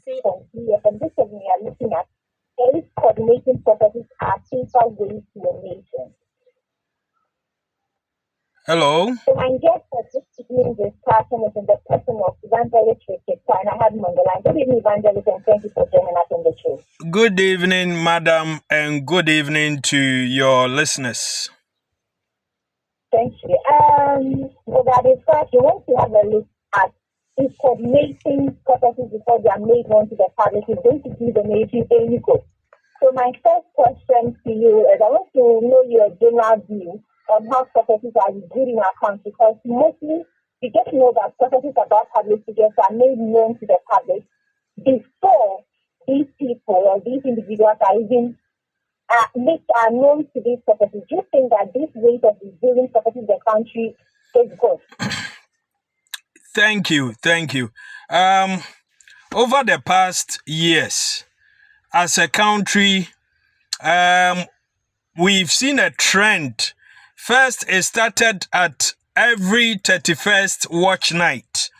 say on here, and this is we are looking at is coordinating prophecies are safer ways to a nation. Hello. So my guest for this evening's discussion is in the person of Evangelist Richard, and I have him on the line. Good evening, Evangelist, and thank you for joining us on the show. Good evening, madam, and good evening to your listeners. Thank you. With that discussion, we want to have a look at is coordinating prophecies before they are made known to the public is going to give the nation any good. So my first question to you is I want to know your general view on how prophecies are good in our country, because mostly we get to know that prophecies about public figures are made known to the public before these people or these individuals are even are known to these prophecies. Do you think that this way of revealing prophecies in the country is good? Thank you. Over the past years, as a country, we've seen a trend. First, it started at every 31st watch night.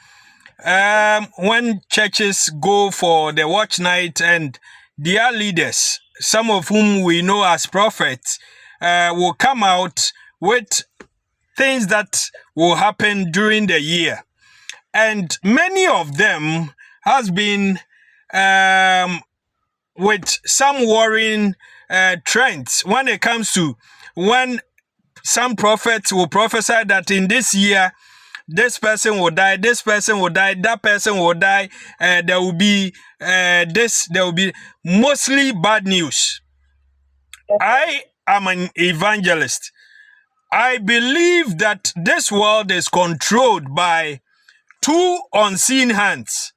When churches go for the watch night and their leaders, some of whom we know as prophets, will come out with things that will happen during the year. And many of them has been with some worrying trends when it comes to when some prophets will prophesy that in this year, this person will die, that person will die, there will be there will be mostly bad news. I am an evangelist. I believe that this world is controlled by two unseen hands.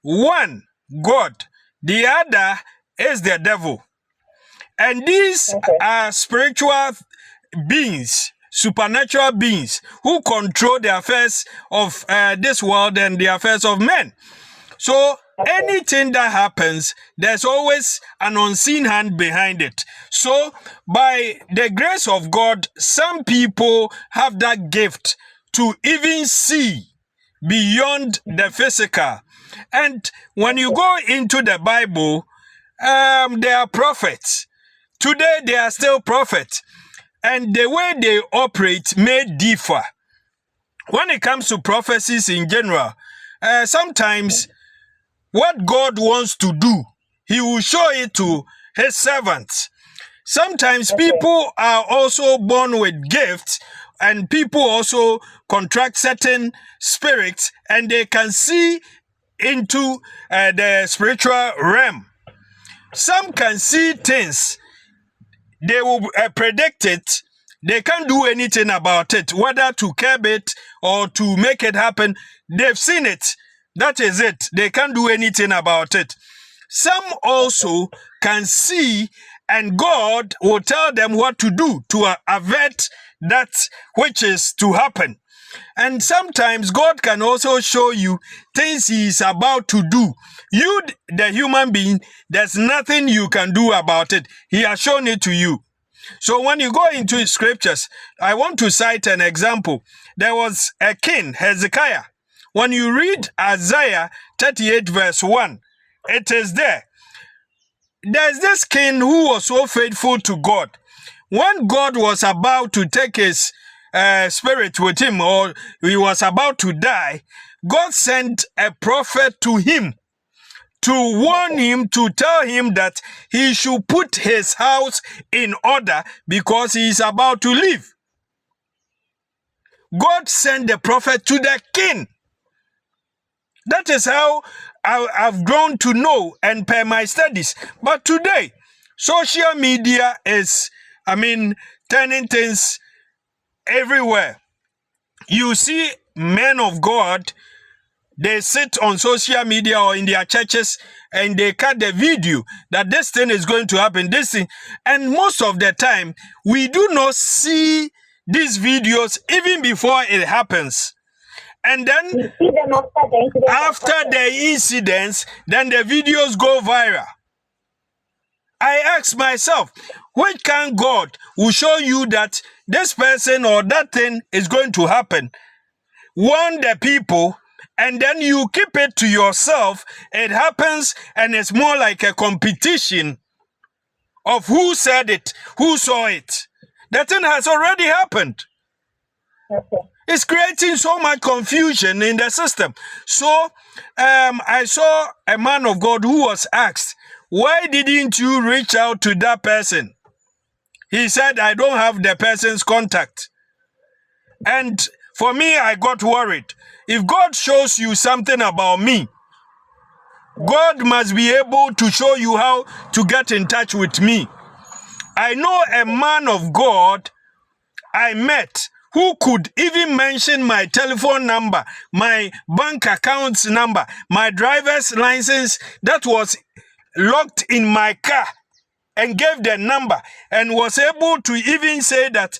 One, God. The other is the devil. And these are spiritual beings, supernatural beings who control the affairs of this world and the affairs of men. So anything that happens, there's always an unseen hand behind it. So by the grace of God, some people have that gift to even see beyond the physical. And when you go into the Bible, there are prophets. Today, they are still prophets. And the way they operate may differ. When it comes to prophecies in general, sometimes what God wants to do, he will show it to his servants. Sometimes people are also born with gifts, and people also contract certain spirits, and they can see into the spiritual realm. Some can see things. They will predict it. They can't do anything about it, whether to curb it or to make it happen. They've seen it. That is it. They can't do anything about it. Some also can see, and God will tell them what to do to avert that which is to happen. And sometimes God can also show you things he is about to do. You, the human being, there's nothing you can do about it. He has shown it to you. So when you go into scriptures, I want to cite an example. There was a king, Hezekiah. When you read Isaiah 38 verse 1, it is there. There's this king who was so faithful to God. When God was about to take his spirit with him, or he was about to die, God sent a prophet to him to warn him, to tell him that he should put his house in order because he is about to leave. God sent the prophet to the king. That is how I've grown to know and per my studies. But today, social media is, turning things everywhere. You see men of God, they sit on social media or in their churches and they cut the video that this thing is going to happen, this thing. And most of the time, we do not see these videos even before it happens. And then after the incidents, then the videos go viral. I ask myself, which kind God will show you that this person or that thing is going to happen? Warn the people, and then you keep it to yourself, it happens and it's more like a competition of who said it, who saw it. The thing has already happened. Okay. It's creating so much confusion in the system. So I saw a man of God who was asked, why didn't you reach out to that person? He said, I don't have the person's contact. And for me, I got worried. If God shows you something about me, God must be able to show you how to get in touch with me. I know a man of God I met who could even mention my telephone number, my bank account number, my driver's license that was locked in my car, and gave the number and was able to even say that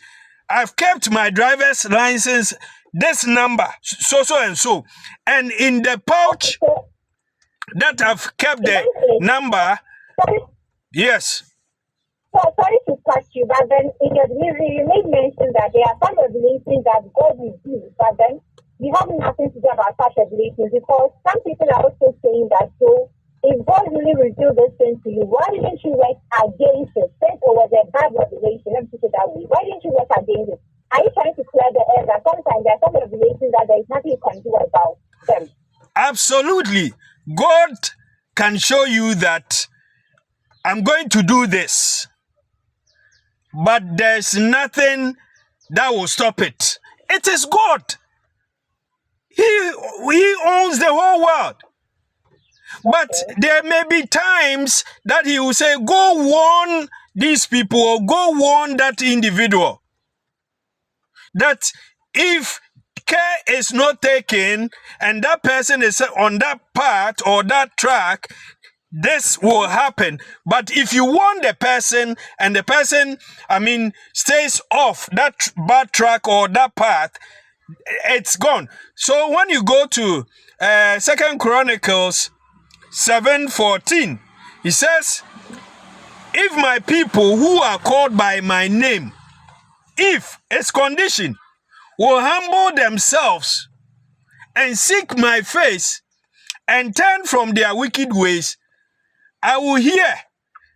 I've kept my driver's license, this number, so and so. And in the pouch So, that I've kept the number, sorry, yes. sorry to cut you, but then in your delivery, you made mention that there are some revelations that God will do, but then you have nothing to do about such revelations, because some people are also saying that, so if God really revealed this thing to you, why didn't you work against it? Since it was a bad revelation, let me put it that way. Why didn't you work against it? Are you trying to clear the air that sometimes there are some revelations that there is nothing you can do about them? Absolutely. God can show you that I'm going to do this, but there's nothing that will stop it. It is God. He owns the whole world. But there may be times that he will say, go warn these people or go warn that individual. That if care is not taken and that person is on that path or that track, this will happen. But if you warn the person and the person, stays off that bad track or that path, it's gone. So when you go to 2 Chronicles 7:14, he says, if my people who are called by my name, if it's condition, will humble themselves and seek my face and turn from their wicked ways, I will hear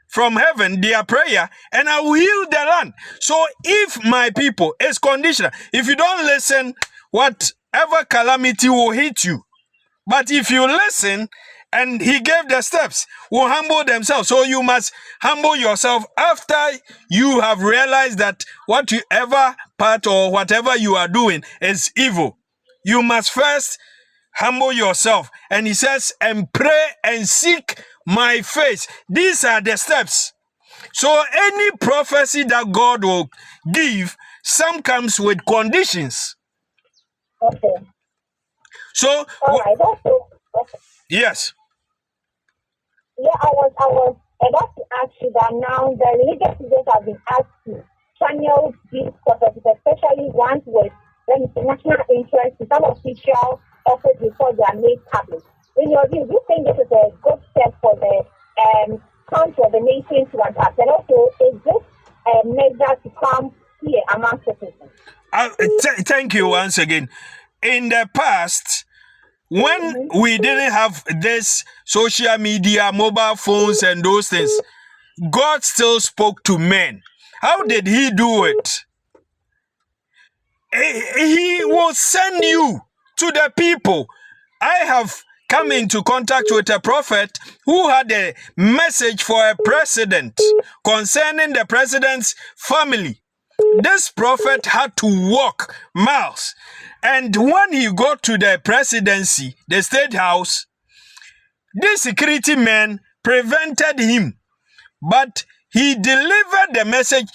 from heaven their prayer and I will heal the land. So if my people, it's conditional. If you don't listen, whatever calamity will hit you. But if you listen, and he gave the steps, will humble themselves. So you must humble yourself after you have realized that whatever part or whatever you are doing is evil. You must first humble yourself. And he says, and pray and seek my face. These are the steps. So any prophecy that God will give, some comes with conditions. Okay. So, all right. Okay. Yes. Yeah, I was about to ask you that now the religious leaders have been asked to channel these prophecies, especially ones with national interest, in some official office before they are made public. In your view, do you think this is a good step for the country of the nation to adapt? And also, is this a measure to come here among citizens? Thank you once again. In the past, when we didn't have this social media, mobile phones, and those things, God still spoke to men. How did he do it? He will send you to the people. I have come into contact with a prophet who had a message for a president concerning the president's family. This prophet had to walk miles. And when he got to the presidency, the state house, these security men prevented him. But he delivered the message